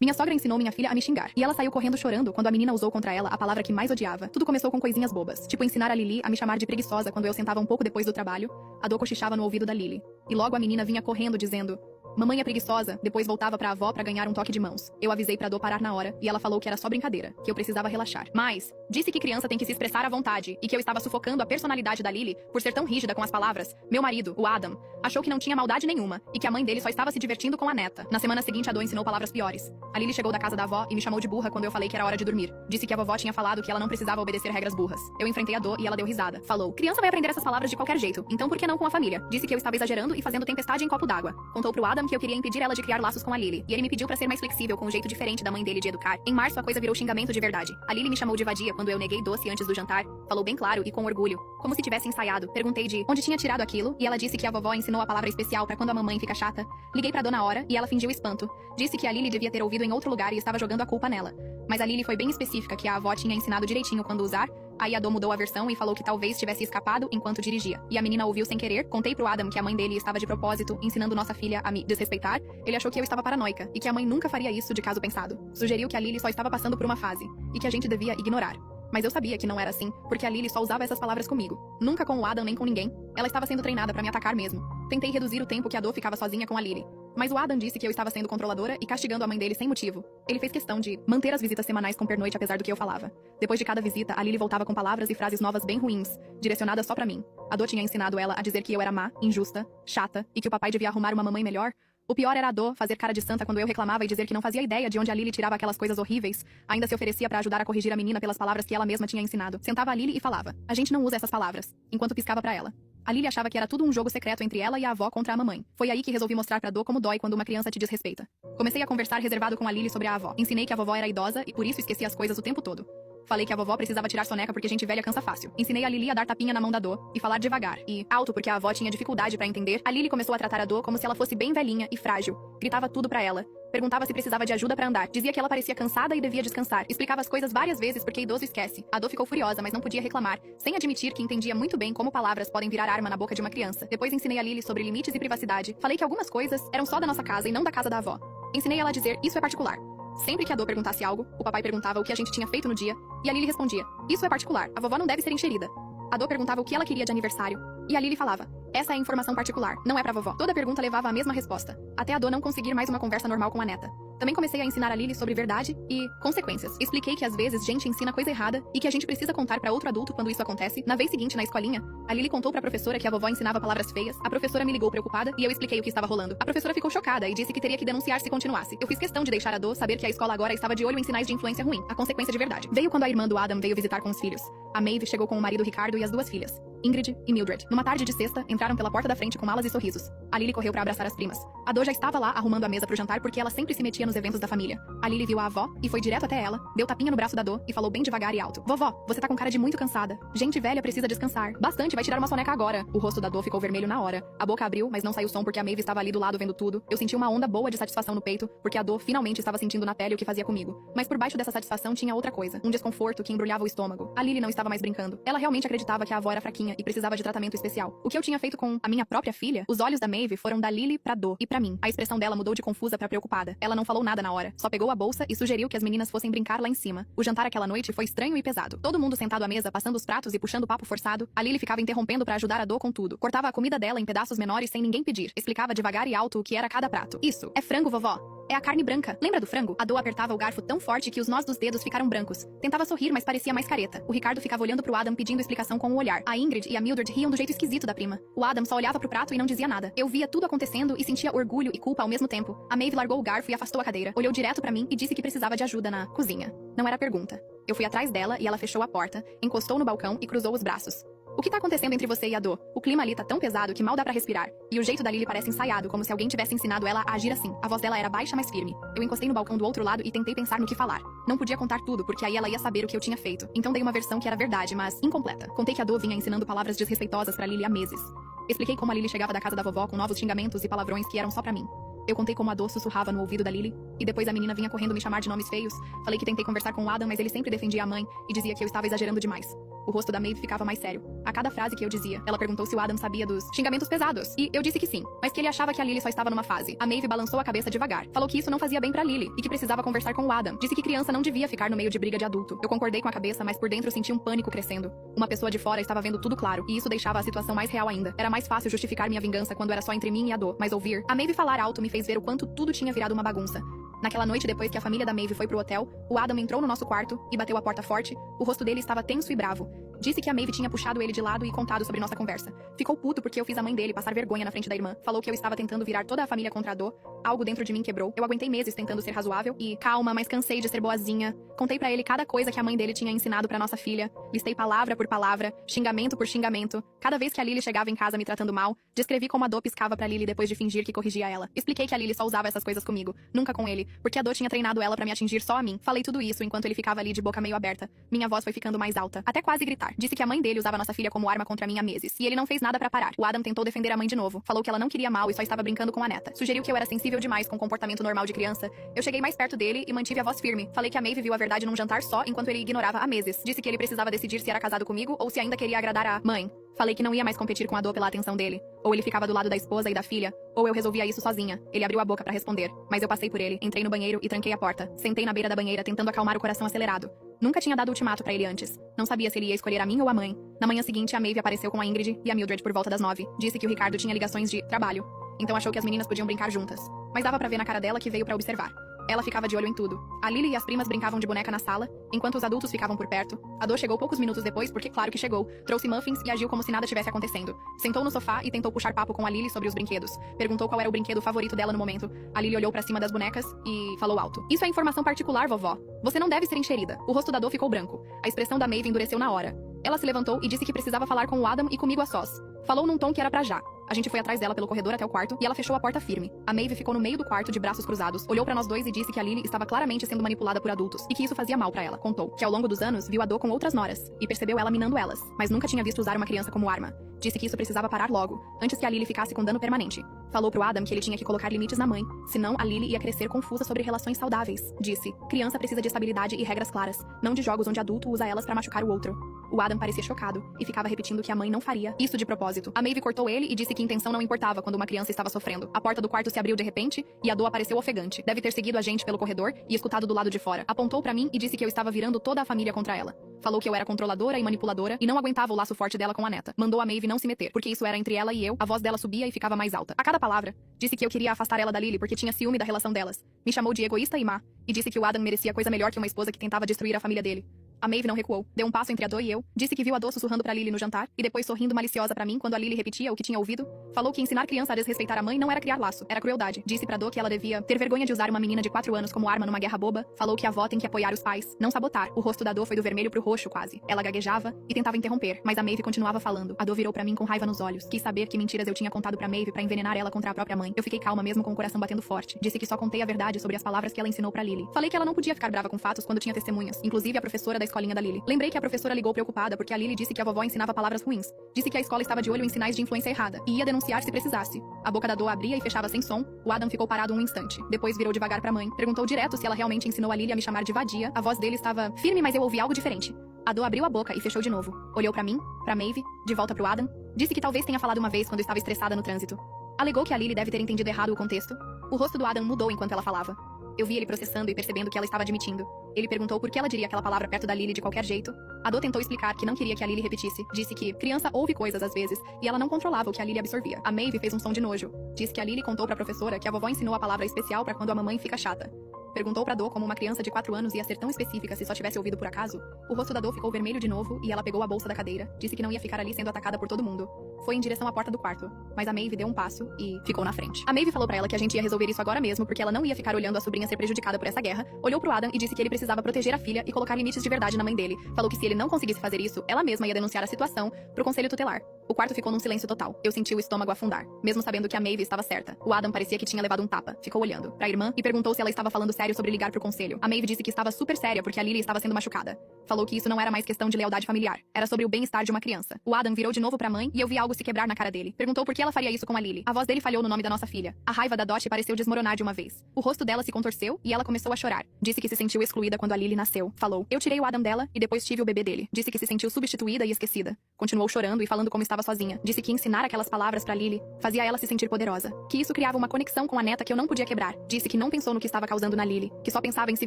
Minha sogra ensinou minha filha a me xingar, e ela saiu correndo chorando quando a menina usou contra ela a palavra que mais odiava. Tudo começou com coisinhas bobas, tipo ensinar a Lili a me chamar de preguiçosa quando eu sentava um pouco depois do trabalho. A Dô cochichava no ouvido da Lili. E logo a menina vinha correndo dizendo: "Mamãe é preguiçosa", depois voltava pra avó pra ganhar um toque de mãos. Eu avisei pra Dô parar na hora, e ela falou que era só brincadeira, que eu precisava relaxar. Mas disse que criança tem que se expressar à vontade, e que eu estava sufocando a personalidade da Lili por ser tão rígida com as palavras. Meu marido, o Adam, achou que não tinha maldade nenhuma, e que a mãe dele só estava se divertindo com a neta. Na semana seguinte a Dô ensinou palavras piores. A Lili chegou da casa da avó e me chamou de burra quando eu falei que era hora de dormir. Disse que a vovó tinha falado que ela não precisava obedecer regras burras. Eu enfrentei a Dô e ela deu risada. Falou: "Criança vai aprender essas palavras de qualquer jeito, então por que não com a família?" Disse que eu estava exagerando e fazendo tempestade em copo d'água. Contou pro Adam que eu queria impedir ela de criar laços com a Lili, e ele me pediu pra ser mais flexível com um jeito diferente da mãe dele de educar. Em março a coisa virou xingamento de verdade. A Lili me chamou de vadia quando eu neguei doce antes do jantar. Falou bem claro e com orgulho, como se tivesse ensaiado. Perguntei de onde tinha tirado aquilo, e ela disse que a vovó ensinou a palavra especial pra quando a mamãe fica chata. Liguei pra Dô na hora, e ela fingiu espanto. Disse que a Lili devia ter ouvido em outro lugar e estava jogando a culpa nela. Mas a Lili foi bem específica que a avó tinha ensinado direitinho quando usar. Aí a Dô mudou a versão e falou que talvez tivesse escapado enquanto dirigia. E a menina ouviu sem querer. Contei pro Adam que a mãe dele estava de propósito ensinando nossa filha a me desrespeitar. Ele achou que eu estava paranoica e que a mãe nunca faria isso de caso pensado. Sugeriu que a Lili só estava passando por uma fase e que a gente devia ignorar. Mas eu sabia que não era assim, porque a Lili só usava essas palavras comigo. Nunca com o Adam nem com ninguém. Ela estava sendo treinada pra me atacar mesmo. Tentei reduzir o tempo que a Dô ficava sozinha com a Lili. Mas o Adam disse que eu estava sendo controladora e castigando a mãe dele sem motivo. Ele fez questão de manter as visitas semanais com pernoite apesar do que eu falava. Depois de cada visita, a Lili voltava com palavras e frases novas bem ruins, direcionadas só pra mim. A Dô tinha ensinado ela a dizer que eu era má, injusta, chata e que o papai devia arrumar uma mamãe melhor. O pior era a Dô fazer cara de santa quando eu reclamava e dizer que não fazia ideia de onde a Lili tirava aquelas coisas horríveis. Ainda se oferecia pra ajudar a corrigir a menina pelas palavras que ela mesma tinha ensinado. Sentava a Lili e falava: "A gente não usa essas palavras", enquanto piscava pra ela. A Lili achava que era tudo um jogo secreto entre ela e a avó contra a mamãe. Foi aí que resolvi mostrar pra Dô como dói quando uma criança te desrespeita. Comecei a conversar reservado com a Lili sobre a avó. Ensinei que a vovó era idosa e por isso esquecia as coisas o tempo todo. Falei que a vovó precisava tirar soneca porque gente velha cansa fácil. Ensinei a Lili a dar tapinha na mão da Dô e falar devagar e alto porque a avó tinha dificuldade pra entender. A Lili começou a tratar a Dô como se ela fosse bem velhinha e frágil. Gritava tudo pra ela. Perguntava se precisava de ajuda pra andar. Dizia que ela parecia cansada e devia descansar. Explicava as coisas várias vezes porque idoso esquece. A Dô ficou furiosa, mas não podia reclamar, sem admitir que entendia muito bem como palavras podem virar arma na boca de uma criança. Depois ensinei a Lili sobre limites e privacidade. Falei que algumas coisas eram só da nossa casa e não da casa da avó. Ensinei ela a dizer: "Isso é particular". Sempre que a Dô perguntasse algo, o papai perguntava o que a gente tinha feito no dia, e a Lili respondia: "Isso é particular, a vovó não deve ser enxerida". A Dô perguntava o que ela queria de aniversário, e a Lili falava: "Essa é informação particular, não é pra vovó". Toda pergunta levava a mesma resposta, até a Dô não conseguir mais uma conversa normal com a neta. Também comecei a ensinar a Lili sobre verdade e consequências. Expliquei que às vezes gente ensina coisa errada e que a gente precisa contar pra outro adulto quando isso acontece. Na vez seguinte, na escolinha, a Lili contou pra professora que a vovó ensinava palavras feias. A professora me ligou preocupada e eu expliquei o que estava rolando. A professora ficou chocada e disse que teria que denunciar se continuasse. Eu fiz questão de deixar a Dô saber que a escola agora estava de olho em sinais de influência ruim, a consequência de verdade. Veio quando a irmã do Adam veio visitar com os filhos. A Maeve chegou com o marido Ricardo e as duas filhas, Ingrid e Mildred. Numa tarde de sexta, entraram pela porta da frente com malas e sorrisos. A Lili correu pra abraçar as primas. A Dô já estava lá arrumando a mesa pro jantar porque ela sempre se metia nos eventos da família. A Lili viu a avó e foi direto até ela, deu tapinha no braço da Dô e falou bem devagar e alto: "Vovó, você tá com cara de muito cansada. Gente velha precisa descansar. Bastante, vai tirar uma soneca agora". O rosto da Dô ficou vermelho na hora. A boca abriu, mas não saiu som porque a Maeve estava ali do lado vendo tudo. Eu senti uma onda boa de satisfação no peito, porque a Dô finalmente estava sentindo na pele o que fazia comigo. Mas por baixo dessa satisfação tinha outra coisa, um desconforto que embrulhava o estômago. A Lili não estava mais brincando. Ela realmente acreditava que a avó era fraquinha e precisava de tratamento especial. O que eu tinha feito com a minha própria filha? Os olhos da Maeve foram da Lili pra Dô e pra mim. A expressão dela mudou de confusa pra preocupada. Ela não falou nada na hora, só pegou a bolsa e sugeriu que as meninas fossem brincar lá em cima. O jantar aquela noite foi estranho e pesado. Todo mundo sentado à mesa, passando os pratos e puxando papo forçado. A Lili ficava interrompendo pra ajudar a Dô com tudo. Cortava a comida dela em pedaços menores sem ninguém pedir. Explicava devagar e alto o que era cada prato. "Isso é frango, vovó. É a carne branca. Lembra do frango?" A Dô apertava o garfo tão forte que os nós dos dedos ficaram brancos. Tentava sorrir, mas parecia mais careta. O Ricardo ficava olhando pro Adam pedindo explicação com o olhar. A Ingrid e a Mildred riam do jeito esquisito da prima. O Adam só olhava pro prato e não dizia nada. Eu via tudo acontecendo e sentia orgulho e culpa ao mesmo tempo. A Maeve largou o garfo e afastou a cadeira. Olhou direto pra mim e disse que precisava de ajuda na cozinha. Não era pergunta. Eu fui atrás dela e ela fechou a porta, encostou no balcão e cruzou os braços. "O que tá acontecendo entre você e a Dô? O clima ali tá tão pesado que mal dá pra respirar. E o jeito da Lili parece ensaiado, como se alguém tivesse ensinado ela a agir assim." A voz dela era baixa, mas firme. Eu encostei no balcão do outro lado e tentei pensar no que falar. Não podia contar tudo, porque aí ela ia saber o que eu tinha feito. Então dei uma versão que era verdade, mas incompleta. Contei que a Dô vinha ensinando palavras desrespeitosas pra Lili há meses. Expliquei como a Lili chegava da casa da vovó com novos xingamentos e palavrões que eram só pra mim. Eu contei como a Dô sussurrava no ouvido da Lili, e depois a menina vinha correndo me chamar de nomes feios. Falei que tentei conversar com o Adam, mas ele sempre defendia a mãe e dizia que eu estava exagerando demais. O rosto da Maeve ficava mais sério. A cada frase que eu dizia, ela perguntou se o Adam sabia dos xingamentos pesados. E eu disse que sim, mas que ele achava que a Lily só estava numa fase. A Maeve balançou a cabeça devagar. Falou que isso não fazia bem pra Lily e que precisava conversar com o Adam. Disse que criança não devia ficar no meio de briga de adulto. Eu concordei com a cabeça, mas por dentro senti um pânico crescendo. Uma pessoa de fora estava vendo tudo claro, e isso deixava a situação mais real ainda. Era mais fácil justificar minha vingança quando era só entre mim e a dor, mas ouvir a Maeve falar alto me fez ver o quanto tudo tinha virado uma bagunça. Naquela noite, depois que a família da Maeve foi pro hotel, o Adam entrou no nosso quarto e bateu a porta forte. O rosto dele estava tenso e bravo. Disse que a Maeve tinha puxado ele de lado e contado sobre nossa conversa. Ficou puto porque eu fiz a mãe dele passar vergonha na frente da irmã. Falou que eu estava tentando virar toda a família contra a dor. Algo dentro de mim quebrou. Eu aguentei meses tentando ser razoável e calma, mas cansei de ser boazinha. Contei pra ele cada coisa que a mãe dele tinha ensinado pra nossa filha. Listei palavra por palavra, xingamento por xingamento. Cada vez que a Lily chegava em casa me tratando mal, descrevi como a dor piscava pra Lily depois de fingir que corrigia ela. Expliquei que a Lily só usava essas coisas comigo, nunca com ele, porque a dor tinha treinado ela pra me atingir só a mim. Falei tudo isso enquanto ele ficava ali de boca meio aberta. Minha voz foi ficando mais alta, até quase gritar. Disse que a mãe dele usava nossa filha como arma contra mim há meses, e ele não fez nada pra parar. O Adam tentou defender a mãe de novo. Falou que ela não queria mal e só estava brincando com a neta. Sugeriu que eu era sensível demais com o comportamento normal de criança. Eu cheguei mais perto dele e mantive a voz firme. Falei que a Maeve viu a verdade num jantar só, enquanto ele ignorava há meses. Disse que ele precisava decidir se era casado comigo ou se ainda queria agradar a mãe. Falei que não ia mais competir com a dor pela atenção dele. Ou ele ficava do lado da esposa e da filha, ou eu resolvia isso sozinha. Ele abriu a boca pra responder, mas eu passei por ele, entrei no banheiro e tranquei a porta. Sentei na beira da banheira tentando acalmar o coração acelerado. Nunca tinha dado ultimato pra ele antes. Não sabia se ele ia escolher a mim ou a mãe. Na manhã seguinte, a Maeve apareceu com a Ingrid e a Mildred por volta das 9. Disse que o Ricardo tinha ligações de trabalho, então achou que as meninas podiam brincar juntas. Mas dava pra ver na cara dela que veio pra observar. Ela ficava de olho em tudo. A Lily e as primas brincavam de boneca na sala, enquanto os adultos ficavam por perto. A Dor chegou poucos minutos depois, porque claro que chegou. Trouxe muffins e agiu como se nada tivesse acontecendo. Sentou no sofá e tentou puxar papo com a Lily sobre os brinquedos. Perguntou qual era o brinquedo favorito dela no momento. A Lily olhou pra cima das bonecas e falou alto. Isso é informação particular, vovó. Você não deve ser enxerida. O rosto da Dor ficou branco. A expressão da Maeve endureceu na hora. Ela se levantou e disse que precisava falar com o Adam e comigo a sós. Falou num tom que era pra já. A gente foi atrás dela pelo corredor até o quarto e ela fechou a porta firme. A Maeve ficou no meio do quarto de braços cruzados, olhou pra nós dois e disse que a Lily estava claramente sendo manipulada por adultos e que isso fazia mal pra ela. Contou que ao longo dos anos viu a Dor com outras noras e percebeu ela minando elas, mas nunca tinha visto usar uma criança como arma. Disse que isso precisava parar logo, antes que a Lily ficasse com dano permanente. Falou pro Adam que ele tinha que colocar limites na mãe, senão a Lily ia crescer confusa sobre relações saudáveis. Disse, criança precisa de estabilidade e regras claras, não de jogos onde adulto usa elas pra machucar o outro. O Adam parecia chocado e ficava repetindo que a mãe não faria isso de propósito. A Maeve cortou ele e disse que intenção não importava quando uma criança estava sofrendo. A porta do quarto se abriu de repente e a Dor apareceu ofegante. Deve ter seguido a gente pelo corredor e escutado do lado de fora. Apontou pra mim e disse que eu estava virando toda a família contra ela. Falou que eu era controladora e manipuladora e não aguentava o laço forte dela com a neta. Mandou a Maeve não se meter, porque isso era entre ela e eu. A voz dela subia e ficava mais alta. A cada palavra, disse que eu queria afastar ela da Lily porque tinha ciúme da relação delas. Me chamou de egoísta e má, e disse que o Adam merecia coisa melhor que uma esposa que tentava destruir a família dele. A Maeve não recuou, deu um passo entre a Dor e eu, disse que viu a Dor sussurrando pra Lily no jantar, e depois sorrindo maliciosa pra mim quando a Lily repetia o que tinha ouvido. Falou que ensinar criança a desrespeitar a mãe não era criar laço, era crueldade. Disse pra Dor que ela devia ter vergonha de usar uma menina de 4 anos como arma numa guerra boba. Falou que a avó tem que apoiar os pais, não sabotar. O rosto da Dor foi do vermelho pro roxo quase. Ela gaguejava e tentava interromper, mas a Maeve continuava falando. A Dor virou pra mim com raiva nos olhos. Quis saber que mentiras eu tinha contado pra Maeve pra envenenar ela contra a própria mãe. Eu fiquei calma mesmo com o coração batendo forte. Disse que só contei a verdade sobre as palavras que ela ensinou pra Lily. Falei que ela não podia ficar brava com fatos quando tinha testemunhas, inclusive a professora da escolinha da Lily. Lembrei que a professora ligou preocupada porque a Lily disse que a vovó ensinava palavras ruins. Disse que a escola estava de olho em sinais de influência errada e ia denunciar se precisasse. A boca da Dor abria e fechava sem som. O Adam ficou parado um instante. Depois virou devagar pra mãe. Perguntou direto se ela realmente ensinou a Lily a me chamar de vadia. A voz dele estava firme, mas eu ouvi algo diferente. A Dor abriu a boca e fechou de novo. Olhou pra mim, pra Maeve, de volta pro Adam. Disse que talvez tenha falado uma vez quando estava estressada no trânsito. Alegou que a Lily deve ter entendido errado o contexto. O rosto do Adam mudou enquanto ela falava. Eu vi ele processando e percebendo que ela estava admitindo. Ele perguntou por que ela diria aquela palavra perto da Lily de qualquer jeito. A Dor tentou explicar que não queria que a Lily repetisse. Disse que criança ouve coisas às vezes e ela não controlava o que a Lily absorvia. A Maeve fez um som de nojo. Disse que a Lily contou pra professora que a vovó ensinou a palavra especial pra quando a mamãe fica chata. Perguntou pra Dor como uma criança de 4 anos ia ser tão específica se só tivesse ouvido por acaso. O rosto da Dor ficou vermelho de novo e ela pegou a bolsa da cadeira. Disse que não ia ficar ali sendo atacada por todo mundo. Foi em direção à porta do quarto, mas a Maeve deu um passo e ficou na frente. A Maeve falou pra ela que a gente ia resolver isso agora mesmo porque ela não ia ficar olhando a sobrinha ser prejudicada por essa guerra. Olhou pro Adam e disse que ele precisava proteger a filha e colocar limites de verdade na mãe dele. Falou que se ele não conseguisse fazer isso, ela mesma ia denunciar a situação pro conselho tutelar. O quarto ficou num silêncio total. Eu senti o estômago afundar, mesmo sabendo que a Maeve estava certa. O Adam parecia que tinha levado um tapa. Ficou olhando pra irmã e perguntou se ela estava falando sério sobre ligar pro conselho. A Maeve disse que estava super séria porque a Lily estava sendo machucada. Falou que isso não era mais questão de lealdade familiar. Era sobre o bem-estar de uma criança. O Adam virou de novo pra mãe e eu vi algo algo se quebrar na cara dele. Perguntou por que ela faria isso com a Lily. A voz dele falhou no nome da nossa filha. A raiva da Dot pareceu desmoronar de uma vez. O rosto dela se contorceu e ela começou a chorar. Disse que se sentiu excluída quando a Lily nasceu. Falou: eu tirei o Adam dela e depois tive o bebê dele. Disse que se sentiu substituída e esquecida. Continuou chorando e falando como estava sozinha. Disse que ensinar aquelas palavras pra Lily fazia ela se sentir poderosa. Que isso criava uma conexão com a neta que eu não podia quebrar. Disse que não pensou no que estava causando na Lily. Que só pensava em se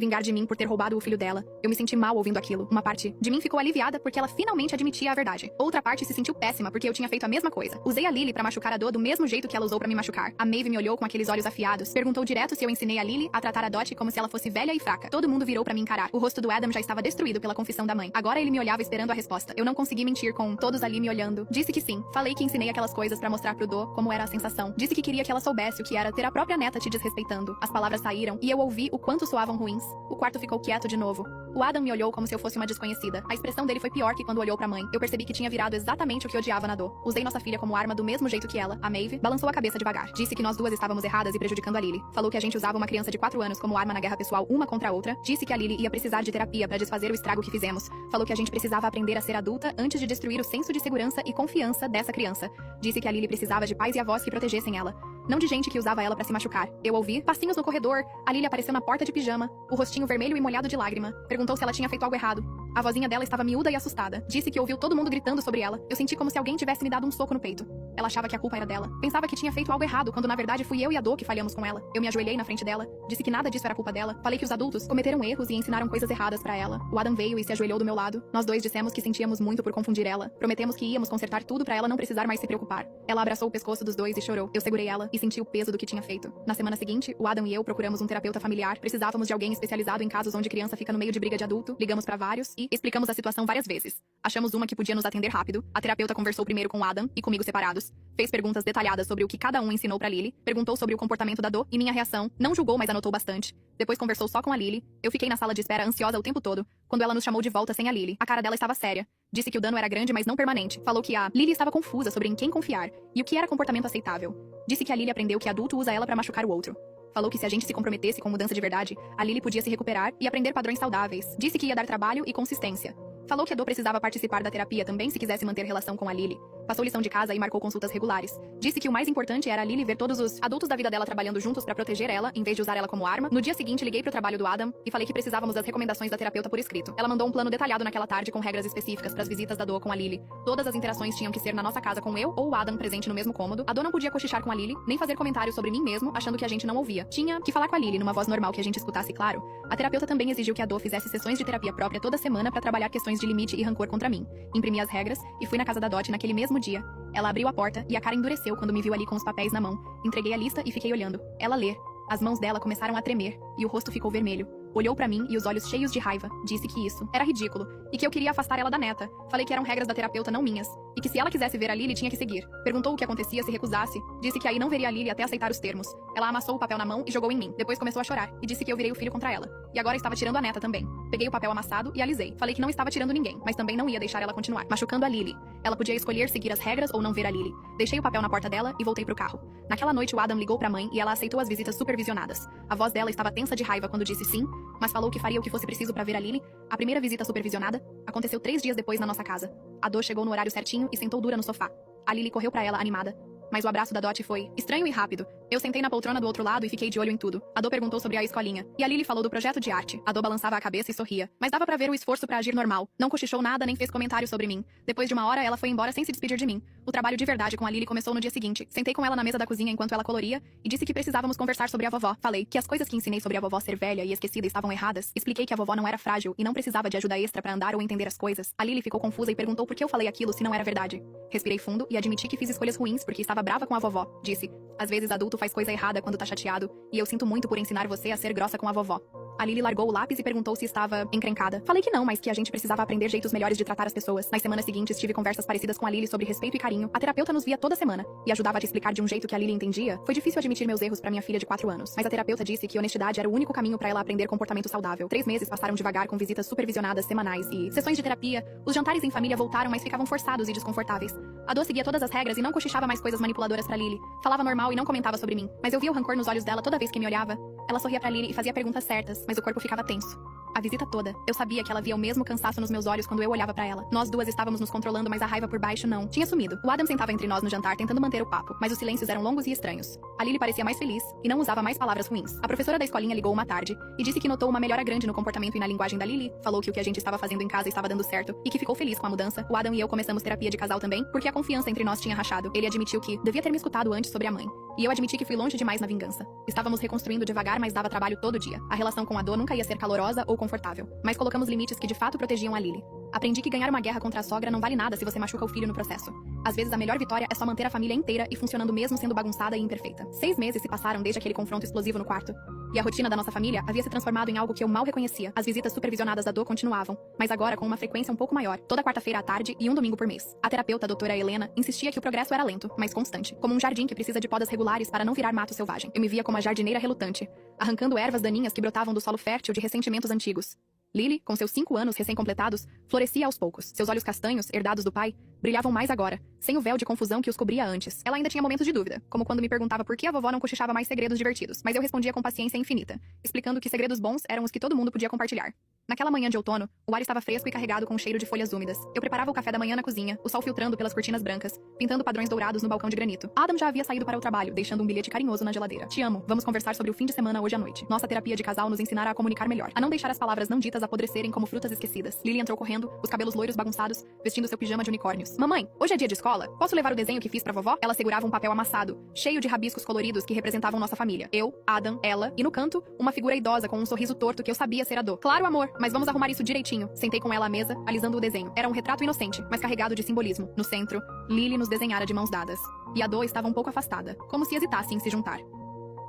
vingar de mim por ter roubado o filho dela. Eu me senti mal ouvindo aquilo. Uma parte de mim ficou aliviada porque ela finalmente admitia a verdade. Outra parte se sentiu péssima porque eu tinha feito a mesma coisa. Usei a Lily pra machucar a Dot do mesmo jeito que ela usou pra me machucar. A Maeve me olhou com aqueles olhos afiados. Perguntou direto se eu ensinei a Lily a tratar a Dot como se ela fosse velha e fraca. Todo mundo virou pra me encarar. O rosto do Adam já estava destruído pela confissão da mãe. Agora ele me olhava esperando a resposta. Eu não consegui mentir com todos ali me olhando. Disse que sim. Falei que ensinei aquelas coisas pra mostrar pro Do como era a sensação. Disse que queria que ela soubesse o que era ter a própria neta te desrespeitando. As palavras saíram e eu ouvi o quanto soavam ruins. O quarto ficou quieto de novo. O Adam me olhou como se eu fosse uma desconhecida. A expressão dele foi pior que quando olhou pra mãe. Eu percebi que tinha virado exatamente o que odiava na Do. Usei nossa filha como arma do mesmo jeito que ela. A Maeve balançou a cabeça devagar. Disse que nós duas estávamos erradas e prejudicando a Lily. Falou que a gente usava uma criança de 4 anos como arma na guerra pessoal uma contra a outra. Disse que a Lily ia precisar de terapia pra desfazer o estrago que fizemos. Falou que a gente precisava aprender a ser adulta antes de destruir o senso de segurança e confiança dessa criança. Disse que a Lily precisava de pais e avós que protegessem ela. Não de gente que usava ela pra se machucar. Eu ouvi passinhos no corredor. A Lily apareceu na porta de pijama, o rostinho vermelho e molhado de lágrima. Perguntou se ela tinha feito algo errado. A vozinha dela estava miúda e assustada. Disse que ouviu todo mundo gritando sobre ela. Eu senti como se alguém tivesse me dado um soco no peito. Ela achava que a culpa era dela. Pensava que tinha feito algo errado, quando na verdade fui eu e a Do que falhamos com ela. Eu me ajoelhei na frente dela. Disse que nada disso era culpa dela. Falei que os adultos cometeram erros e ensinaram coisas erradas pra ela. O Adam veio e se ajoelhou do meu lado. Nós dois dissemos que sentíamos muito por confundir ela. Prometemos que íamos consertar tudo pra ela não precisar mais se preocupar. Ela abraçou o pescoço dos dois e chorou. Eu segurei ela e senti o peso do que tinha feito. Na semana seguinte, o Adam e eu procuramos um terapeuta familiar. Precisávamos de alguém especializado em casos onde criança fica no meio de briga de adulto. Ligamos pra vários e explicamos a situação várias vezes. Achamos uma que podia nos atender rápido. A terapeuta conversou primeiro com o Adam e comigo separados. Fez perguntas detalhadas sobre o que cada um ensinou pra Lily. Perguntou sobre o comportamento da Do e minha reação. Não julgou, mas anotou bastante. Depois conversou só com a Lily. Eu fiquei na sala de espera ansiosa o tempo todo, quando ela nos chamou de volta sem a Lily. A cara dela estava séria. Disse que o dano era grande, mas não permanente. Falou que a Lily estava confusa sobre em quem confiar e o que era comportamento aceitável. Disse que a Lily aprendeu que adulto usa ela pra machucar o outro. Falou que se a gente se comprometesse com mudança de verdade, a Lily podia se recuperar e aprender padrões saudáveis. Disse que ia dar trabalho e consistência. Falou que a Do precisava participar da terapia também se quisesse manter relação com a Lily. Passou lição de casa e marcou consultas regulares. Disse que o mais importante era a Lily ver todos os adultos da vida dela trabalhando juntos pra proteger ela, em vez de usar ela como arma. No dia seguinte, liguei pro trabalho do Adam e falei que precisávamos das recomendações da terapeuta por escrito. Ela mandou um plano detalhado naquela tarde com regras específicas pras visitas da Do com a Lily. Todas as interações tinham que ser na nossa casa com eu ou o Adam presente no mesmo cômodo. A Do não podia cochichar com a Lily, nem fazer comentários sobre mim mesmo, achando que a gente não ouvia. Tinha que falar com a Lily numa voz normal que a gente escutasse, claro. A terapeuta também exigiu que a Do fizesse sessões de terapia própria toda semana pra trabalhar questões de limite e rancor contra mim. Imprimi as regras e fui na casa da Dot naquele mesmo dia. Ela abriu a porta e a cara endureceu quando me viu ali com os papéis na mão. Entreguei a lista e fiquei olhando. Ela lê. As mãos dela começaram a tremer e o rosto ficou vermelho. Olhou pra mim e os olhos cheios de raiva. Disse que isso era ridículo e que eu queria afastar ela da neta. Falei que eram regras da terapeuta, não minhas. E que se ela quisesse ver a Lily, tinha que seguir. Perguntou o que acontecia se recusasse. Disse que aí não veria a Lily até aceitar os termos. Ela amassou o papel na mão e jogou em mim. Depois começou a chorar e disse que eu virei o filho contra ela. E agora estava tirando a neta também. Peguei o papel amassado e alisei. Falei que não estava tirando ninguém, mas também não ia deixar ela continuar machucando a Lily. Ela podia escolher seguir as regras ou não ver a Lily. Deixei o papel na porta dela e voltei pro carro. Naquela noite o Adam ligou pra mãe e ela aceitou as visitas supervisionadas. A voz dela estava tensa de raiva quando disse sim, mas falou que faria o que fosse preciso pra ver a Lily. A primeira visita supervisionada aconteceu 3 dias depois na nossa casa. A Do chegou no horário certinho e sentou dura no sofá. A Lily correu pra ela animada, mas o abraço da Dot foi estranho e rápido. Eu sentei na poltrona do outro lado e fiquei de olho em tudo. A Do perguntou sobre a escolinha, e a Lily falou do projeto de arte. A Do balançava a cabeça e sorria, mas dava pra ver o esforço pra agir normal. Não cochichou nada nem fez comentário sobre mim. Depois de uma hora, ela foi embora sem se despedir de mim. O trabalho de verdade com a Lily começou no dia seguinte. Sentei com ela na mesa da cozinha enquanto ela coloria e disse que precisávamos conversar sobre a vovó. Falei que as coisas que ensinei sobre a vovó ser velha e esquecida estavam erradas. Expliquei que a vovó não era frágil e não precisava de ajuda extra pra andar ou entender as coisas. A Lily ficou confusa e perguntou por que eu falei aquilo se não era verdade. Respirei fundo e admiti que fiz escolhas ruins porque estava brava com a vovó. Disse: às vezes adulto faz coisa errada quando tá chateado, e eu sinto muito por ensinar você a ser grossa com a vovó. A Lily largou o lápis e perguntou se estava encrencada. Falei que não, mas que a gente precisava aprender jeitos melhores de tratar as pessoas. Nas semanas seguintes, tive conversas parecidas com a Lily sobre respeito e carinho. A terapeuta nos via toda semana e ajudava a te explicar de um jeito que a Lily entendia. Foi difícil admitir meus erros pra minha filha de 4 anos, mas a terapeuta disse que honestidade era o único caminho pra ela aprender comportamento saudável. 3 meses passaram devagar com visitas supervisionadas semanais e sessões de terapia. Os jantares em família voltaram, mas ficavam forçados e desconfortáveis. A Do seguia todas as regras e não cochichava mais coisas manipuladoras pra Lily. Falava normal e não comentava sobre mim, mas eu via o rancor nos olhos dela toda vez que me olhava. Ela sorria pra Lily e fazia perguntas certas, mas o corpo ficava tenso. A visita toda, eu sabia que ela via o mesmo cansaço nos meus olhos quando eu olhava pra ela. Nós duas estávamos nos controlando, mas a raiva por baixo não tinha sumido. O Adam sentava entre nós no jantar tentando manter o papo, mas os silêncios eram longos e estranhos. A Lily parecia mais feliz e não usava mais palavras ruins. A professora da escolinha ligou uma tarde e disse que notou uma melhora grande no comportamento e na linguagem da Lily, falou que o que a gente estava fazendo em casa estava dando certo e que ficou feliz com a mudança. O Adam e eu começamos terapia de casal também, porque a confiança entre nós tinha rachado. Ele admitiu que devia ter me escutado antes sobre a mãe. E eu admiti que fui longe demais na vingança. Estávamos reconstruindo devagar, mas dava trabalho todo dia. A relação com a dor nunca ia ser calorosa ou confortável, mas colocamos limites que de fato protegiam a Lily. Aprendi que ganhar uma guerra contra a sogra não vale nada se você machuca o filho no processo. Às vezes a melhor vitória é só manter a família inteira e funcionando mesmo sendo bagunçada e imperfeita. 6 meses se passaram desde aquele confronto explosivo no quarto. E a rotina da nossa família havia se transformado em algo que eu mal reconhecia. As visitas supervisionadas da dor continuavam, mas agora com uma frequência um pouco maior, toda quarta-feira à tarde e um domingo por mês. A terapeuta, a doutora Helena, insistia que o progresso era lento, mas constante, como um jardim que precisa de podas regulares para não virar mato selvagem. Eu me via como a jardineira relutante, arrancando ervas daninhas que brotavam do solo fértil de ressentimentos antigos. Lily, com seus 5 anos recém-completados, florescia aos poucos. Seus olhos castanhos, herdados do pai, brilhavam mais agora, sem o véu de confusão que os cobria antes. Ela ainda tinha momentos de dúvida, como quando me perguntava por que a vovó não cochichava mais segredos divertidos, mas eu respondia com paciência infinita, explicando que segredos bons eram os que todo mundo podia compartilhar. Naquela manhã de outono, o ar estava fresco e carregado com um cheiro de folhas úmidas. Eu preparava o café da manhã na cozinha, o sol filtrando pelas cortinas brancas, pintando padrões dourados no balcão de granito. Adam já havia saído para o trabalho, deixando um bilhete carinhoso na geladeira. Te amo, vamos conversar sobre o fim de semana hoje à noite. Nossa terapia de casal nos ensinará a comunicar melhor, a não deixar as palavras não ditas apodrecerem como frutas esquecidas. Lily entrou correndo, os cabelos loiros bagunçados, vestindo seu pijama de unicórnios. Mamãe, hoje é dia de escola? Posso levar o desenho que fiz pra vovó? Ela segurava um papel amassado, cheio de rabiscos coloridos que representavam nossa família. Eu, Adam, ela e no canto, uma figura idosa com um sorriso torto que eu sabia ser a Dô. Claro, amor, mas vamos arrumar isso direitinho. Sentei com ela à mesa, alisando o desenho. Era um retrato inocente, mas carregado de simbolismo. No centro, Lily nos desenhara de mãos dadas. E a Dô estava um pouco afastada, como se hesitasse em se juntar.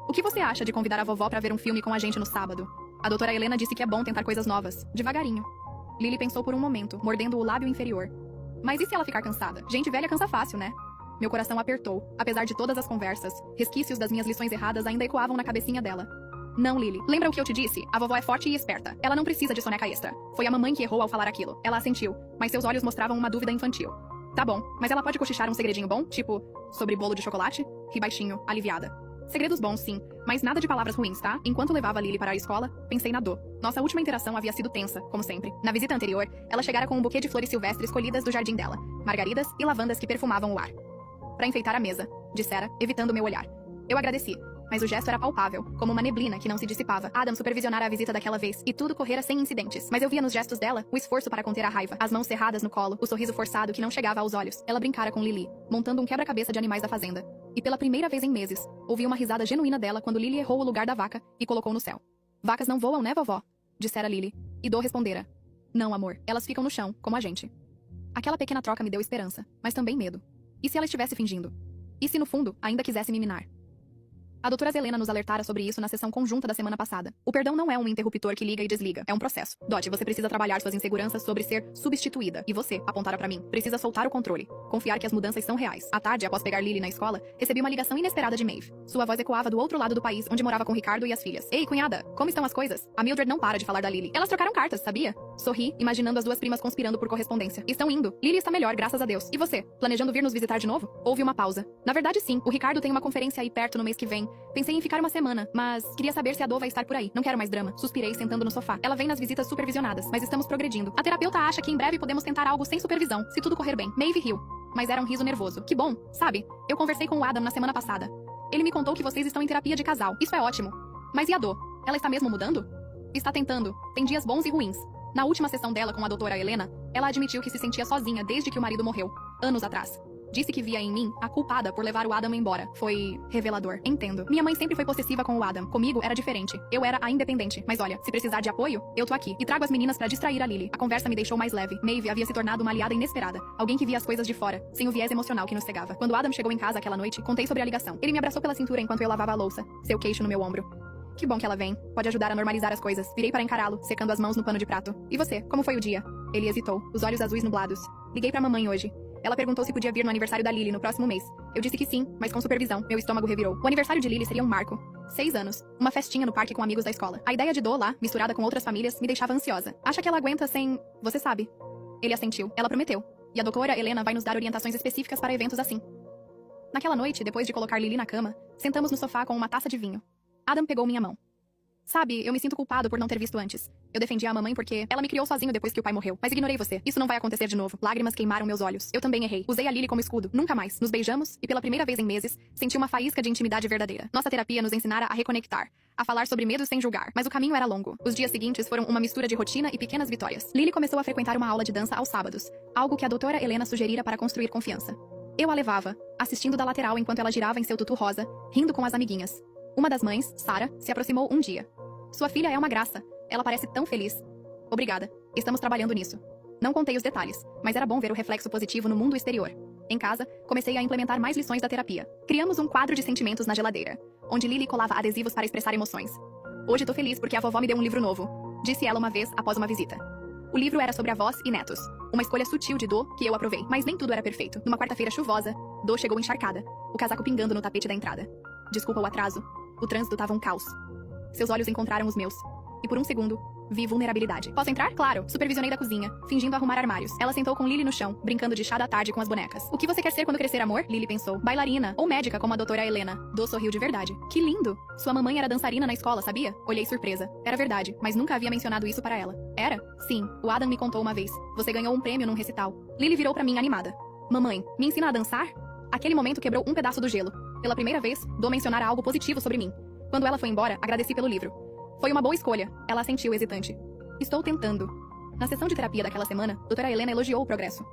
O que você acha de convidar a vovó pra ver um filme com a gente no sábado? A doutora Helena disse que é bom tentar coisas novas, devagarinho. Lily pensou por um momento, mordendo o lábio inferior. Mas e se ela ficar cansada? Gente velha cansa fácil, né? Meu coração apertou. Apesar de todas as conversas, resquícios das minhas lições erradas ainda ecoavam na cabecinha dela. Não, Lily. Lembra o que eu te disse? A vovó é forte e esperta. Ela não precisa de soneca extra. Foi a mamãe que errou ao falar aquilo. Ela assentiu, mas seus olhos mostravam uma dúvida infantil. Tá bom, mas ela pode cochichar um segredinho bom? Tipo, sobre bolo de chocolate? Ri baixinho, aliviada. Segredos bons, sim, mas nada de palavras ruins, tá? Enquanto levava Lily para a escola, pensei na Dô. Nossa última interação havia sido tensa, como sempre. Na visita anterior, ela chegara com um buquê de flores silvestres colhidas do jardim dela, margaridas e lavandas que perfumavam o ar. Pra enfeitar a mesa, dissera, evitando meu olhar. Eu agradeci, mas o gesto era palpável, como uma neblina que não se dissipava. Adam supervisionara a visita daquela vez, e tudo correra sem incidentes. Mas eu via nos gestos dela o esforço para conter a raiva, as mãos cerradas no colo, o sorriso forçado que não chegava aos olhos. Ela brincara com Lily, montando um quebra-cabeça de animais da fazenda. E pela primeira vez em meses, ouvi uma risada genuína dela quando Lily errou o lugar da vaca e colocou no céu. Vacas não voam, né, vovó? Dissera Lily. E Dô respondera. Não, amor, elas ficam no chão, como a gente. Aquela pequena troca me deu esperança, mas também medo. E se ela estivesse fingindo? E se, no fundo, ainda quisesse me minar? A doutora Helena nos alertara sobre isso na sessão conjunta da semana passada. O perdão não é um interruptor que liga e desliga, é um processo. Dot, você precisa trabalhar suas inseguranças sobre ser substituída. E você, apontara pra mim, precisa soltar o controle. Confiar que as mudanças são reais. À tarde, após pegar Lily na escola, recebi uma ligação inesperada de Maeve. Sua voz ecoava do outro lado do país, onde morava com Ricardo e as filhas. Ei, cunhada, como estão as coisas? A Mildred não para de falar da Lily. Elas trocaram cartas, sabia? Sorri, imaginando as duas primas conspirando por correspondência. Estão indo. Lily está melhor, graças a Deus. E você, planejando vir nos visitar de novo? Houve uma pausa. Na verdade, sim. O Ricardo tem uma conferência aí perto no mês que vem. Pensei em ficar uma semana, mas queria saber se a Dô vai estar por aí. Não quero mais drama. Suspirei sentando no sofá. Ela vem nas visitas supervisionadas, mas estamos progredindo. A terapeuta acha que em breve podemos tentar algo sem supervisão, se tudo correr bem. Maeve riu, mas era um riso nervoso. Que bom, sabe? Eu conversei com o Adam na semana passada. Ele me contou que vocês estão em terapia de casal. Isso é ótimo. Mas e a Dô? Ela está mesmo mudando? Está tentando. Tem dias bons e ruins. Na última sessão dela com a doutora Helena, ela admitiu que se sentia sozinha desde que o marido morreu, anos atrás. Disse que via em mim a culpada por levar o Adam embora. Foi revelador. Entendo. Minha mãe sempre foi possessiva com o Adam. Comigo era diferente. Eu era a independente. Mas olha, se precisar de apoio, eu tô aqui. E trago as meninas pra distrair a Lily. A conversa me deixou mais leve. Maeve havia se tornado uma aliada inesperada. Alguém que via as coisas de fora, sem o viés emocional que nos cegava. Quando Adam chegou em casa aquela noite, contei sobre a ligação. Ele me abraçou pela cintura enquanto eu lavava a louça, seu queixo no meu ombro. Que bom que ela vem. Pode ajudar a normalizar as coisas. Virei para encará-lo, secando as mãos no pano de prato. E você, como foi o dia? Ele hesitou, os olhos azuis nublados. Liguei pra mamãe hoje. Ela perguntou se podia vir no aniversário da Lily no próximo mês. Eu disse que sim, mas com supervisão. Meu estômago revirou. O aniversário de Lily seria um marco. 6 anos. Uma festinha no parque com amigos da escola. A ideia de Dô lá, misturada com outras famílias, me deixava ansiosa. Acha que ela aguenta sem... Você sabe. Ele assentiu. Ela prometeu. E a doutora Helena vai nos dar orientações específicas para eventos assim. Naquela noite, depois de colocar Lily na cama, sentamos no sofá com uma taça de vinho. Adam pegou minha mão. Sabe, eu me sinto culpado por não ter visto antes. Eu defendi a mamãe porque ela me criou sozinho depois que o pai morreu. Mas ignorei você. Isso não vai acontecer de novo. Lágrimas queimaram meus olhos. Eu também errei. Usei a Lily como escudo. Nunca mais. Nos beijamos e pela primeira vez em meses, senti uma faísca de intimidade verdadeira. Nossa terapia nos ensinara a reconectar, a falar sobre medo sem julgar. Mas o caminho era longo. Os dias seguintes foram uma mistura de rotina e pequenas vitórias. Lily começou a frequentar uma aula de dança aos sábados, algo que a doutora Helena sugerira para construir confiança. Eu a levava, assistindo da lateral enquanto ela girava em seu tutu rosa, rindo com as amiguinhas. Uma das mães, Sarah, se aproximou um dia. Sua filha é uma graça. Ela parece tão feliz. Obrigada. Estamos trabalhando nisso. Não contei os detalhes, mas era bom ver o reflexo positivo no mundo exterior. Em casa, comecei a implementar mais lições da terapia. Criamos um quadro de sentimentos na geladeira, onde Lily colava adesivos para expressar emoções. Hoje tô feliz porque a vovó me deu um livro novo, disse ela uma vez após uma visita. O livro era sobre avós e netos. Uma escolha sutil de Do que eu aprovei, mas nem tudo era perfeito. Numa quarta-feira chuvosa, Do chegou encharcada, o casaco pingando no tapete da entrada. Desculpa o atraso. O trânsito tava um caos. Seus olhos encontraram os meus. E por um segundo, vi vulnerabilidade. Posso entrar? Claro. Supervisionei da cozinha, fingindo arrumar armários. Ela sentou com Lily no chão, brincando de chá da tarde com as bonecas. O que você quer ser quando crescer, amor? Lily pensou. Bailarina, ou médica como a doutora Helena. Do sorriu de verdade. Que lindo! Sua mamãe era dançarina na escola, sabia? Olhei surpresa. Era verdade, mas nunca havia mencionado isso para ela. Era? Sim, o Adam me contou uma vez. Você ganhou um prêmio num recital. Lily virou pra mim animada. Mamãe, me ensina a dançar? Aquele momento quebrou um pedaço do gelo. Pela primeira vez, Do mencionara algo positivo sobre mim. Quando ela foi embora, agradeci pelo livro. Foi uma boa escolha. Ela assentiu hesitante. Estou tentando. Na sessão de terapia daquela semana, doutora Helena elogiou o progresso.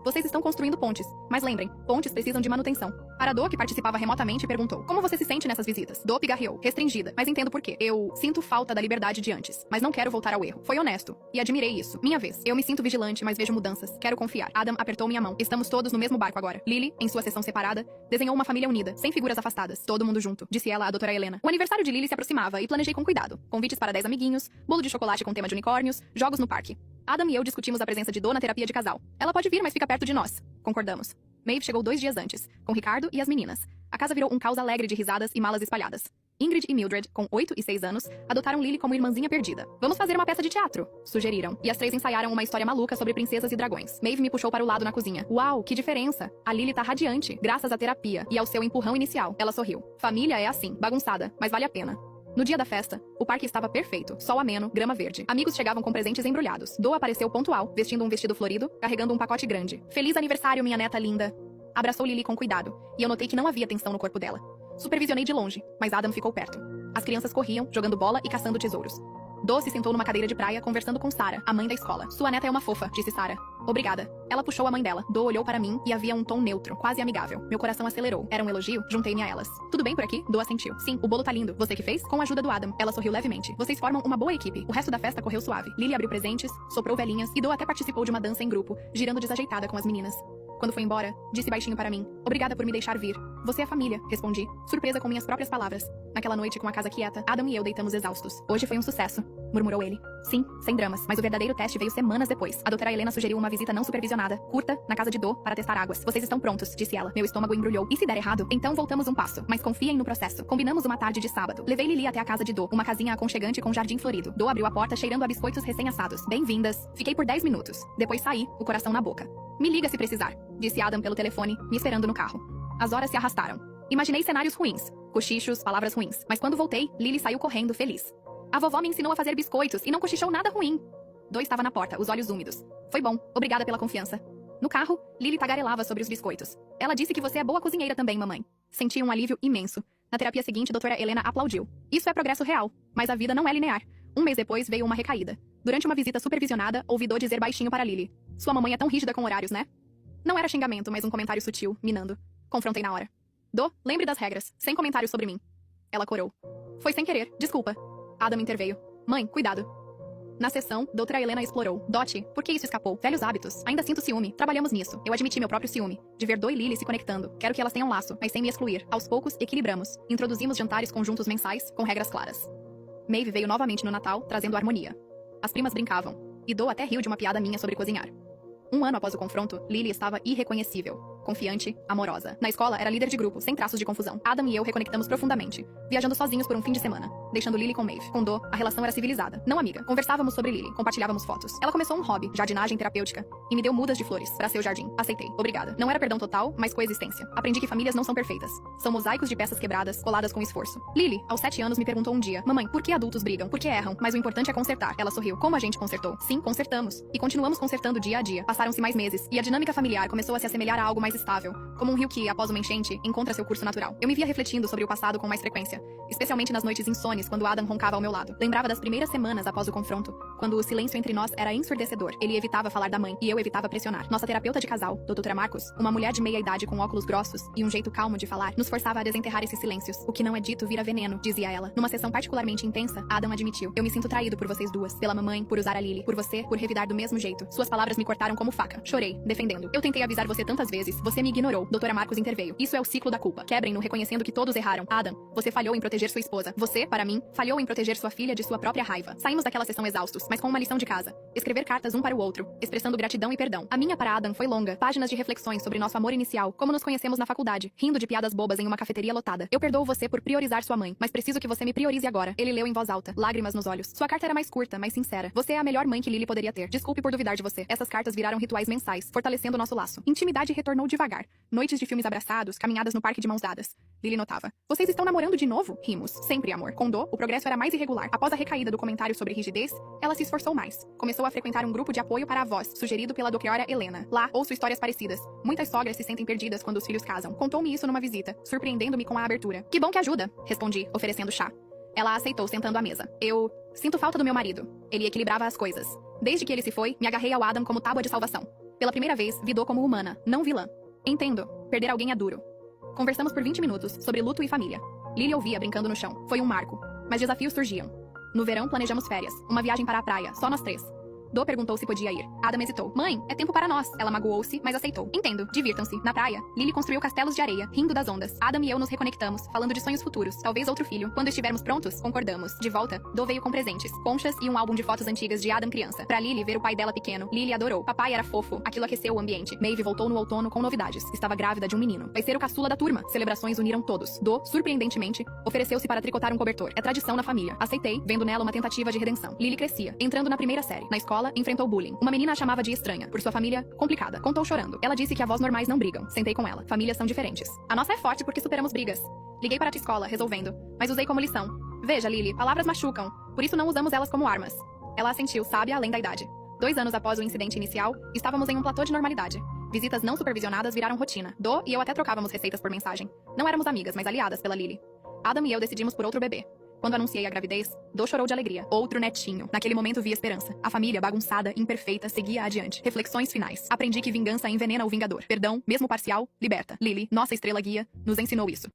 Vocês estão construindo pontes. Mas lembrem, pontes precisam de manutenção. Para Do, que participava remotamente, perguntou. Como você se sente nessas visitas? Do pigarreou. Restringida. Mas entendo por quê. Eu sinto falta da liberdade de antes. Mas não quero voltar ao erro. Foi honesto. E admirei isso. Minha vez. Eu me sinto vigilante, mas vejo mudanças. Quero confiar. Adam apertou minha mão. Estamos todos no mesmo barco agora. Lily, em sua sessão separada, desenhou uma família unida, sem figuras afastadas. Todo mundo junto, disse ela à doutora Helena. O aniversário de Lily se aproximava e planejei com cuidado. Convites para 10 amiguinhos, bolo de chocolate com tema de unicórnios, jogos no parque. Adam e eu discutimos a presença de Do na terapia de casal. Ela pode vir, mas fica perto de nós. Concordamos. Maeve chegou 2 dias antes, com Ricardo e as meninas. A casa virou um caos alegre de risadas e malas espalhadas. Ingrid e Mildred, com 8 e 6 anos, adotaram Lily como irmãzinha perdida. Vamos fazer uma peça de teatro, sugeriram. E as 3 ensaiaram uma história maluca sobre princesas e dragões. Maeve me puxou para o lado na cozinha. Uau, que diferença! A Lily tá radiante, graças à terapia e ao seu empurrão inicial. Ela sorriu. Família é assim, bagunçada, mas vale a pena. No dia da festa, o parque estava perfeito, sol ameno, grama verde. Amigos chegavam com presentes embrulhados. Do apareceu pontual, vestindo um vestido florido, carregando um pacote grande. Feliz aniversário, minha neta linda! Abraçou Lily com cuidado, e eu notei que não havia tensão no corpo dela. Supervisionei de longe, mas Adam ficou perto. As crianças corriam, jogando bola e caçando tesouros. Do se sentou numa cadeira de praia, conversando com Sarah, a mãe da escola. Sua neta é uma fofa, disse Sarah. Obrigada. Ela puxou a mãe dela. Do olhou para mim e havia um tom neutro, quase amigável. Meu coração acelerou. Era um elogio? Juntei-me a elas. Tudo bem por aqui? Do assentiu. Sim, o bolo tá lindo. Você que fez? Com a ajuda do Adam. Ela sorriu levemente. Vocês formam uma boa equipe. O resto da festa correu suave. Lily abriu presentes, soprou velhinhas e Do até participou de uma dança em grupo, girando desajeitada com as meninas. Quando foi embora, disse baixinho para mim. Obrigada por me deixar vir. Você é família, respondi, surpresa com minhas próprias palavras. Naquela noite, com a casa quieta, Adam e eu deitamos exaustos. Hoje foi um sucesso, murmurou ele. Sim, sem dramas, mas o verdadeiro teste veio semanas depois. A doutora Helena sugeriu uma visita não supervisionada, curta, na casa de Do, para testar águas. Vocês estão prontos, disse ela. Meu estômago embrulhou. E se der errado? Então voltamos um passo. Mas confiem no processo. Combinamos uma tarde de sábado. Levei Lily até a casa de Do, uma casinha aconchegante com jardim florido. Do abriu a porta cheirando a biscoitos recém-assados. Bem-vindas. Fiquei por 10 minutos. Depois saí, o coração na boca. Me liga se precisar, disse Adam pelo telefone, me esperando no carro. As horas se arrastaram. Imaginei cenários ruins, cochichos, palavras ruins. Mas quando voltei, Lily saiu correndo, feliz. A vovó me ensinou a fazer biscoitos e não cochichou nada ruim. Do estava na porta, os olhos úmidos. Foi bom, obrigada pela confiança. No carro, Lily tagarelava sobre os biscoitos. Ela disse que você é boa cozinheira também, mamãe. Senti um alívio imenso. Na terapia seguinte, doutora Helena aplaudiu. Isso é progresso real, mas a vida não é linear. Um mês depois, veio uma recaída. Durante uma visita supervisionada, ouvi Do dizer baixinho para Lily. Sua mamãe é tão rígida com horários, né? Não era xingamento, mas um comentário sutil, minando. Confrontei na hora. Do, lembre das regras, sem comentários sobre mim. Ela corou. Foi sem querer, desculpa. Adam interveio. Mãe, cuidado. Na sessão, doutora Helena explorou. Dot, por que isso escapou? Velhos hábitos. Ainda sinto ciúme. Trabalhamos nisso. Eu admiti meu próprio ciúme. De ver Do e Lily se conectando. Quero que elas tenham laço, mas sem me excluir. Aos poucos, equilibramos. Introduzimos jantares conjuntos mensais, com regras claras. Maeve veio novamente no Natal, trazendo harmonia. As primas brincavam. E Do até riu de uma piada minha sobre cozinhar. Um ano após o confronto, Lily estava irreconhecível. confiante, amorosa. Na escola, era líder de grupo, sem traços de confusão. Adam e eu reconectamos profundamente, viajando sozinhos por um fim de semana, deixando Lily com Maeve. Com Do, a relação era civilizada, não amiga. Conversávamos sobre Lily, compartilhávamos fotos. Ela começou um hobby, jardinagem terapêutica, e me deu mudas de flores para seu jardim. Aceitei. Obrigada. Não era perdão total, mas coexistência. Aprendi que famílias não são perfeitas. São mosaicos de peças quebradas, coladas com esforço. Lily, aos 7 anos, me perguntou um dia: mamãe, por que adultos brigam? Por que erram? Mas o importante é consertar. Ela sorriu. Como a gente consertou? Sim, consertamos. E continuamos consertando dia a dia. Passaram-se mais meses, e a dinâmica familiar começou a se assemelhar a algo mais estável, como um rio que, após uma enchente, encontra seu curso natural. Eu me via refletindo sobre o passado com mais frequência, especialmente nas noites insones, quando Adam roncava ao meu lado. Lembrava das primeiras semanas após o confronto, quando o silêncio entre nós era ensurdecedor. Ele evitava falar da mãe, e eu evitava pressionar. Nossa terapeuta de casal, doutora Marcos, uma mulher de meia idade com óculos grossos e um jeito calmo de falar, nos forçava a desenterrar esses silêncios. O que não é dito vira veneno, dizia ela. Numa sessão particularmente intensa, Adam admitiu: eu me sinto traído por vocês duas, pela mamãe, por usar a Lily, por você, por revidar do mesmo jeito. Suas palavras me cortaram como faca. Chorei, defendendo. Eu tentei avisar você tantas vezes, você me ignorou. Doutora Marcos interveio. Isso é o ciclo da culpa. Quebrem-no reconhecendo que todos erraram. Adam, você falhou em proteger sua esposa. Você, para mim, falhou em proteger sua filha de sua própria raiva. Saímos daquela sessão exaustos, mas com uma lição de casa. Escrever cartas um para o outro, expressando gratidão e perdão. A minha para Adam foi longa. Páginas de reflexões sobre nosso amor inicial, como nos conhecemos na faculdade, rindo de piadas bobas em uma cafeteria lotada. Eu perdoo você por priorizar sua mãe, mas preciso que você me priorize agora. Ele leu em voz alta, lágrimas nos olhos. Sua carta era mais curta, mais sincera. Você é a melhor mãe que Lily poderia ter. Desculpe por duvidar de você. Essas cartas viraram rituais mensais, fortalecendo nosso laço. Intimidade retornou devagar. Noites de filmes abraçados, caminhadas no parque de mãos dadas. Lily notava: vocês estão namorando de novo? Rimos. Sempre amor. Com Do, o progresso era mais irregular. Após a recaída do comentário sobre rigidez, ela se esforçou mais. Começou a frequentar um grupo de apoio para avós, sugerido pela doutora Helena. Lá, ouço histórias parecidas. Muitas sogras se sentem perdidas quando os filhos casam. Contou-me isso numa visita, surpreendendo-me com a abertura. Que bom que ajuda, respondi, oferecendo chá. Ela aceitou sentando à mesa. Eu sinto falta do meu marido. Ele equilibrava as coisas. Desde que ele se foi, me agarrei ao Adam como tábua de salvação. Pela primeira vez, vi Do como humana, não vilã. Entendo. Perder alguém é duro. Conversamos por 20 minutos sobre luto e família. Lily ouvia brincando no chão. Foi um marco. Mas desafios surgiam. No verão, planejamos férias. Uma viagem para a praia, só nós 3. Do perguntou se podia ir. Adam hesitou. Mãe, é tempo para nós. Ela magoou-se, mas aceitou. Entendo. Divirtam-se. Na praia, Lily construiu castelos de areia, rindo das ondas. Adam e eu nos reconectamos, falando de sonhos futuros. Talvez outro filho. Quando estivermos prontos, concordamos. De volta, Do veio com presentes, conchas e um álbum de fotos antigas de Adam criança. Pra Lily ver o pai dela pequeno, Lily adorou. Papai era fofo. Aquilo aqueceu o ambiente. Maeve voltou no outono com novidades. Estava grávida de um menino. Vai ser o caçula da turma. Celebrações uniram todos. Do, surpreendentemente, ofereceu-se para tricotar um cobertor. É tradição na família. Aceitei, vendo nela uma tentativa de redenção. Lily crescia, entrando na primeira série. Na escola, enfrentou bullying. Uma menina a chamava de estranha, por sua família complicada. Contou chorando. Ela disse que avós normais não brigam. Sentei com ela. Famílias são diferentes. A nossa é forte porque superamos brigas. Liguei para a escola, resolvendo, mas usei como lição. Veja, Lily, palavras machucam. Por isso não usamos elas como armas. Ela assentiu, sábia além da idade. 2 anos após o incidente inicial, estávamos em um platô de normalidade. Visitas não supervisionadas viraram rotina. Do e eu até trocávamos receitas por mensagem. Não éramos amigas, mas aliadas pela Lily. Adam e eu decidimos por outro bebê. Quando anunciei a gravidez, Do chorou de alegria. Outro netinho. Naquele momento vi esperança. A família, bagunçada, imperfeita, seguia adiante. Reflexões finais. Aprendi que vingança envenena o vingador. Perdão, mesmo parcial, liberta. Lily, nossa estrela guia, nos ensinou isso.